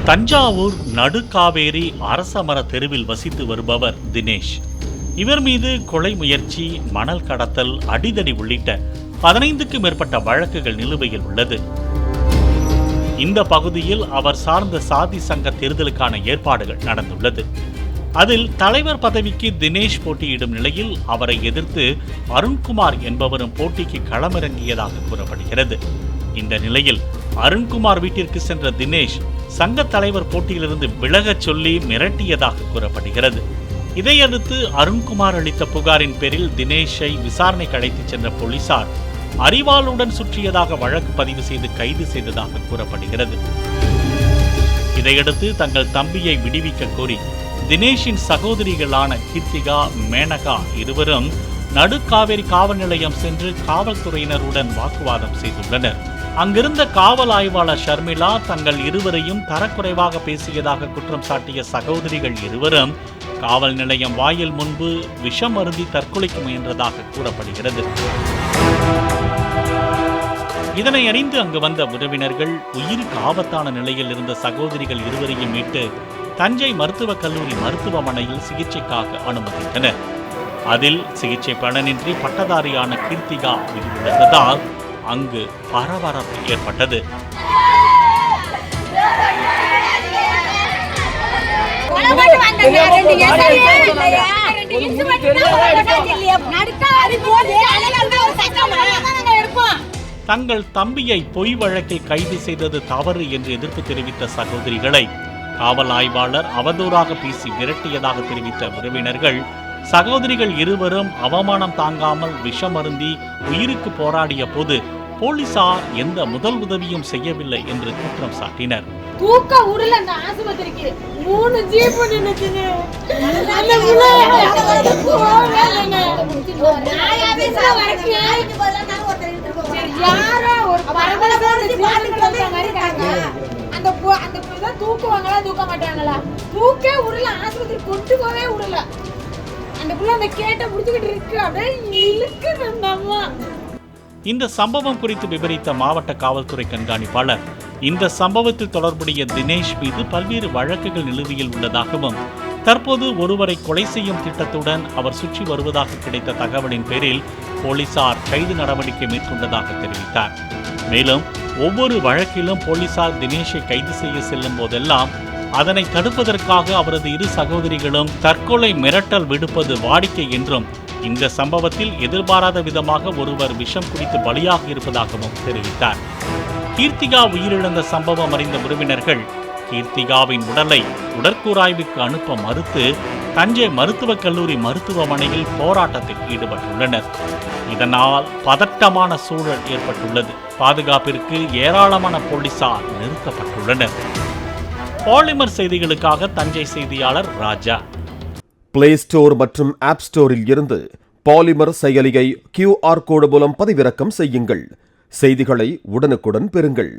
தஞ்சாவூர் நடுக்காவேரி அரசமர தெருவில் வசித்து வருபவர் தினேஷ். இவர் மீது கொலை முயற்சி, மணல் கடத்தல், அடிதடி உள்ளிட்ட 15க்கும் மேற்பட்ட வழக்குகள் நிலுவையில் உள்ளது. இந்த பகுதியில் அவர் சார்ந்த சாதி சங்க தேர்தலுக்கான ஏற்பாடுகள் நடந்துள்ளது. அதில் தலைவர் பதவிக்கு தினேஷ் போட்டியிடும் நிலையில் அவரை எதிர்த்து அருண்குமார் என்பவரும் போட்டிக்கு களமிறங்கியதாக கூறப்படுகிறது. இந்த நிலையில் அருண்குமார் வீட்டிற்கு சென்ற தினேஷ் சங்க தலைவர் போட்டியிலிருந்து விலகச் சொல்லி மிரட்டியதாக கூறப்படுகிறது. இதையடுத்து அருண்குமார் அளித்த புகாரின் பேரில் தினேஷை விசாரணைக்கு அழைத்துச் சென்ற போலீசார் அரிவாளுடன் சுற்றியதாக வழக்கு பதிவு செய்து கைது செய்ததாக கூறப்படுகிறது. இதையடுத்து தங்கள் தம்பியை விடுவிக்க கோரி தினேஷின் சகோதரிகளான கீர்த்திகா, மேனகா இருவரும் நடுக்காவேரி காவல் நிலையம் சென்று காவல்துறையினருடன் வாக்குவாதம் செய்துள்ளனர். அங்கிருந்த காவல் ஆய்வாளர் ஷர்மிளா தங்கள் இருவரையும் தரக்குறைவாக பேசியதாக குற்றம் சாட்டிய சகோதரிகள் இருவரும் காவல் நிலையம் வாயில் முன்பு விஷம் அருந்தி தற்கொலைக்கு முயன்றதாக கூறப்படுகிறது. இதனை அறிந்து அங்கு வந்த உறவினர்கள் உயிருக்கு ஆபத்தான நிலையில் இருந்த சகோதரிகள் இருவரையும் மீட்டு தஞ்சை மருத்துவக் கல்லூரி மருத்துவமனையில் சிகிச்சைக்காக அனுமதித்தனர். அதில் சிகிச்சை பலனின்றி பட்டதாரியான கீர்த்திகா உயிரிழந்ததால் அங்கு பரபரப்பு ஏற்பட்டது. தங்கள் தம்பியை பொய் வழக்கில் கைது செய்தது தவறு என்று எதிர்ப்பு தெரிவித்த சகோதரிகளை காவல் ஆய்வாளர் அவதூறாக பேசி மிரட்டியதாக தெரிவித்த உறவினர்கள் சகோதரிகள் இருவரும் அவமானம் தாங்காமல் விஷம் அருந்தி உயிருக்கு போராடிய போது போலீசார் எந்த முதல் உதவியும் செய்யவில்லை என்று குற்றம் சாட்டினர். தூக்க ஊர்ல அந்த ஆஸ்பத்திரிக்கு 3 ஜீப் நின்னுச்சுன்னு யாரோ ஒரு அந்த தூக்குவாங்களா தூக்க மாட்டாங்களா? தூக்கே ஊர்ல ஆஸ்பத்திரி கொண்டு போவே விடல. அந்த புள்ள அந்த கேட்ட முடிச்சுக்கிட்டு இருக்கு, அப்படியே இழுக்குது அந்த அம்மா. இந்த சம்பவம் குறித்து விவரித்த மாவட்ட காவல்துறை கண்காணிப்பாளர் இந்த சம்பவத்தில் தொடர்புடைய தினேஷ் மீது பல்வேறு வழக்குகள் நிலுவையில் உள்ளதாகவும் தற்போது ஒருவரை கொலை செய்யும் திட்டத்துடன் அவர் சுற்றி வருவதாக கிடைத்த தகவலின் பேரில் போலீசார் கைது நடவடிக்கை மேற்கொண்டதாக தெரிவித்தார். மேலும் ஒவ்வொரு வழக்கிலும் போலீசார் தினேஷை கைது செய்ய செல்லும் போதெல்லாம் அதனை தடுப்பதற்காக அவரது இரு சகோதரிகளும் தற்கொலை மிரட்டல் விடுப்பது வாடிக்கை என்றும் இந்த சம்பவத்தில் எதிர்பாராத விதமாக ஒருவர் விஷம் குடித்து பலியாக இருப்பதாகவும் தெரிவித்தார். கீர்த்திகா உயிரிழந்த சம்பவம் அறிந்த உறவினர்கள் கீர்த்திகாவின் உடலை உடற்கூராய்வுக்கு அனுப்ப மறுத்து தஞ்சை மருத்துவக் கல்லூரி மருத்துவமனையில் போராட்டத்தில் ஈடுபட்டுள்ளனர். இதனால் பதட்டமான சூழல் ஏற்பட்டுள்ளது. பாதுகாப்பிற்கு ஏராளமான போலீசார் நிறுத்தப்பட்டுள்ளனர். பாலிமர் செய்திகளுக்காக தஞ்சை செய்தியாளர் ராஜா. பிளே ஸ்டோர் மற்றும் ஆப் ஸ்டோரில் இருந்து பாலிமர் செயலியை QR கோடு மூலம் பதிவிறக்கம் செய்யுங்கள். செய்திகளை உடனுக்குடன் பெறுங்கள்.